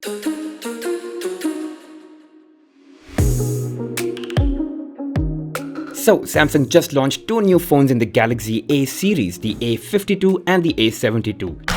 So, Samsung just launched two new phones in the Galaxy A series, the A52 and the A72.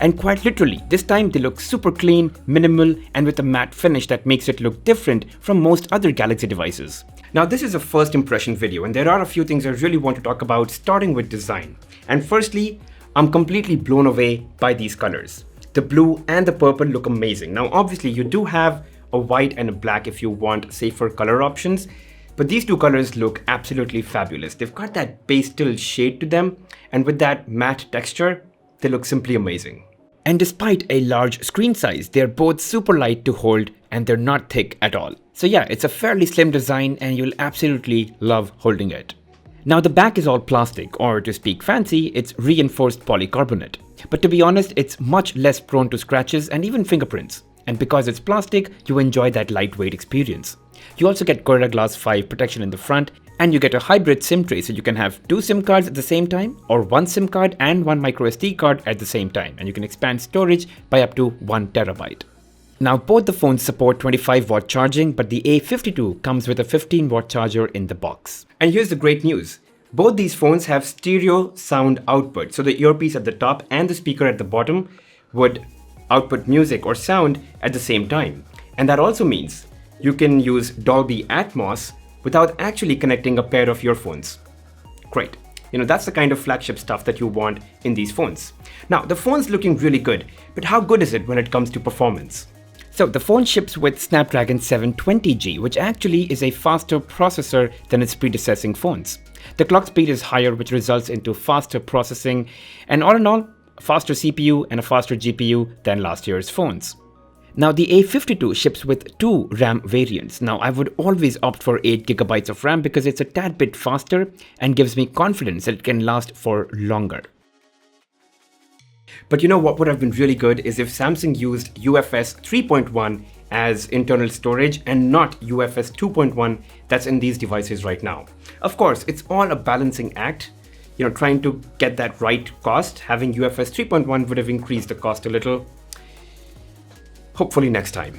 And quite literally, this time they look super clean, minimal, and with a matte finish that makes it look different from most other Galaxy devices. Now, this is a first impression video, and there are a few things I really want to talk about, starting with design. And firstly, I'm completely blown away by these colors. The blue and the purple look amazing. Now, obviously, you do have a white and a black if you want safer color options, but these two colors look absolutely fabulous. They've got that pastel shade to them, and with that matte texture, they look simply amazing. And despite a large screen size, they're both super light to hold and they're not thick at all. So yeah, it's a fairly slim design and you'll absolutely love holding it. Now the back is all plastic, or to speak fancy, it's reinforced polycarbonate. But to be honest, it's much less prone to scratches and even fingerprints. And because it's plastic, you enjoy that lightweight experience. You also get Gorilla Glass 5 protection in the front, and you get a hybrid SIM tray, so you can have two SIM cards at the same time, or one SIM card and one microSD card at the same time, and you can expand storage by up to 1 terabyte. Now both the phones support 25-watt charging, but the A52 comes with a 15-watt charger in the box. And here's the great news. Both these phones have stereo sound output, so the earpiece at the top and the speaker at the bottom would output music or sound at the same time. And that also means you can use Dolby Atmos without actually connecting a pair of earphones. Great. That's the kind of flagship stuff that you want in these phones. Now, the phone's looking really good, but how good is it when it comes to performance? So the phone ships with Snapdragon 720G, which actually is a faster processor than its predecessing phones. The clock speed is higher, which results into faster processing, and all in all, a faster CPU and a faster GPU than last year's phones. Now the A52 ships with two RAM variants. Now I would always opt for 8GB of RAM because it's a tad bit faster and gives me confidence that it can last for longer. But what would have been really good is if Samsung used UFS 3.1 as internal storage and not UFS 2.1 that's in these devices right now. Of course, it's all a balancing act. Trying to get that right cost. Having UFS 3.1 would have increased the cost a little. Hopefully next time.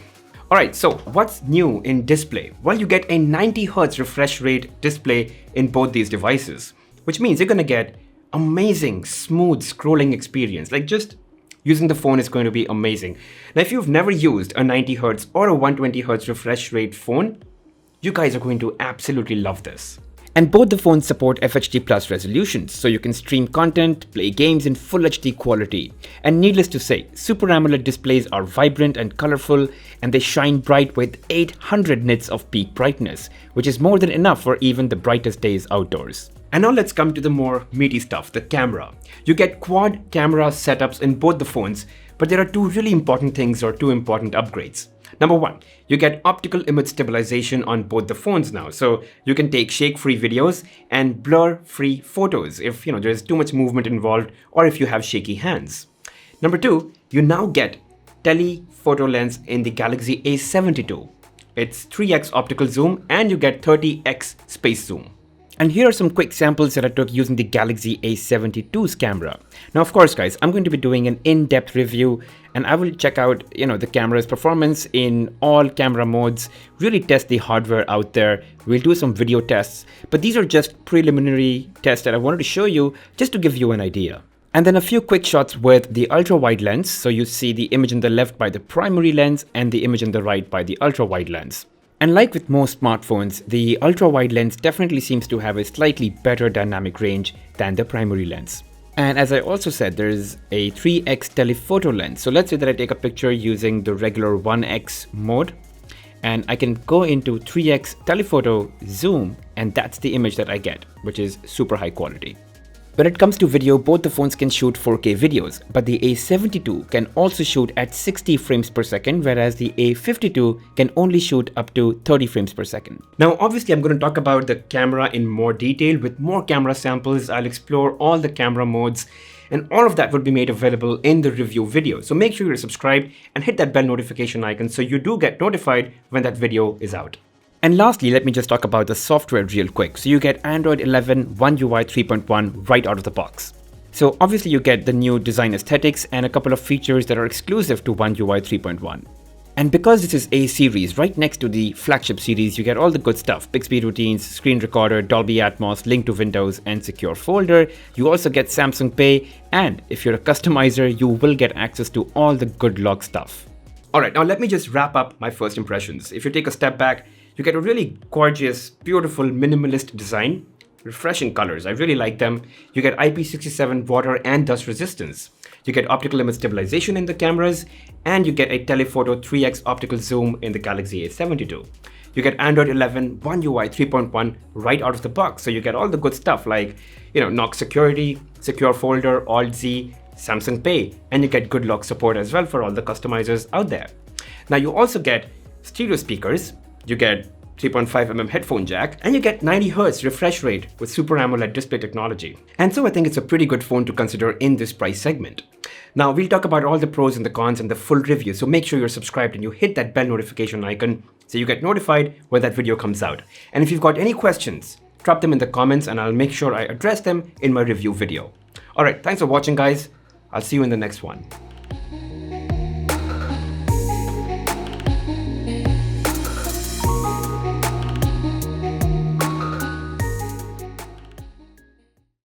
Alright, so what's new in display? Well, you get a 90Hz refresh rate display in both these devices, which means you're going to get amazing, smooth scrolling experience. Like just using the phone is going to be amazing. Now, if you've never used a 90Hz or a 120Hz refresh rate phone, you guys are going to absolutely love this. And both the phones support FHD Plus resolutions, so you can stream content, play games in full HD quality. And needless to say, Super AMOLED displays are vibrant and colorful, and they shine bright with 800 nits of peak brightness, which is more than enough for even the brightest days outdoors. And now let's come to the more meaty stuff, the camera. You get quad camera setups in both the phones, but there are two really important things or two important upgrades. Number one, you get optical image stabilization on both the phones now, so you can take shake-free videos and blur-free photos if there's too much movement involved or if you have shaky hands. Number two, you now get telephoto lens in the Galaxy A72. It's 3x optical zoom and you get 30x space zoom. And here are some quick samples that I took using the Galaxy A72's camera. Now, of course, guys, I'm going to be doing an in-depth review and I will check out, the camera's performance in all camera modes, really test the hardware out there. We'll do some video tests, but these are just preliminary tests that I wanted to show you just to give you an idea. And then a few quick shots with the ultra-wide lens. So you see the image on the left by the primary lens and the image on the right by the ultra-wide lens. And like with most smartphones, the ultra-wide lens definitely seems to have a slightly better dynamic range than the primary lens. And as I also said, there's a 3x telephoto lens. So let's say that I take a picture using the regular 1x mode, and I can go into 3x telephoto zoom, and that's the image that I get, which is super high quality. When it comes to video, both the phones can shoot 4K videos, but the A72 can also shoot at 60 frames per second, whereas the A52 can only shoot up to 30 frames per second. Now, obviously, I'm going to talk about the camera in more detail with more camera samples. I'll explore all the camera modes, and all of that will be made available in the review video. So make sure you're subscribed and hit that bell notification icon so you do get notified when that video is out. And lastly, let me just talk about the software real quick. So you get Android 11 One UI 3.1 right out of the box. So obviously you get the new design aesthetics and a couple of features that are exclusive to One UI 3.1. And because this is A series, right next to the flagship series, you get all the good stuff: Bixby routines, screen recorder, Dolby Atmos, link to Windows, and secure folder. You also get Samsung Pay, and if you're a customizer, you will get access to all the good log stuff. Alright, now let me just wrap up my first impressions. If you take a step back, you get a really gorgeous, beautiful, minimalist design, refreshing colors. I really like them. You get IP67 water and dust resistance. You get optical image stabilization in the cameras, and you get a telephoto 3x optical zoom in the Galaxy A72. You get Android 11 One UI 3.1 right out of the box, so you get all the good stuff like, Knox security, secure folder, Alt-Z, Samsung Pay, and you get good lock support as well for all the customizers out there. Now you also get stereo speakers, you get 3.5mm headphone jack, and you get 90Hz refresh rate with Super AMOLED display technology. And so I think it's a pretty good phone to consider in this price segment. Now we'll talk about all the pros and the cons and the full review, so make sure you're subscribed and you hit that bell notification icon so you get notified when that video comes out. And if you've got any questions, drop them in the comments and I'll make sure I address them in my review video. Alright, thanks for watching guys. I'll see you in the next one.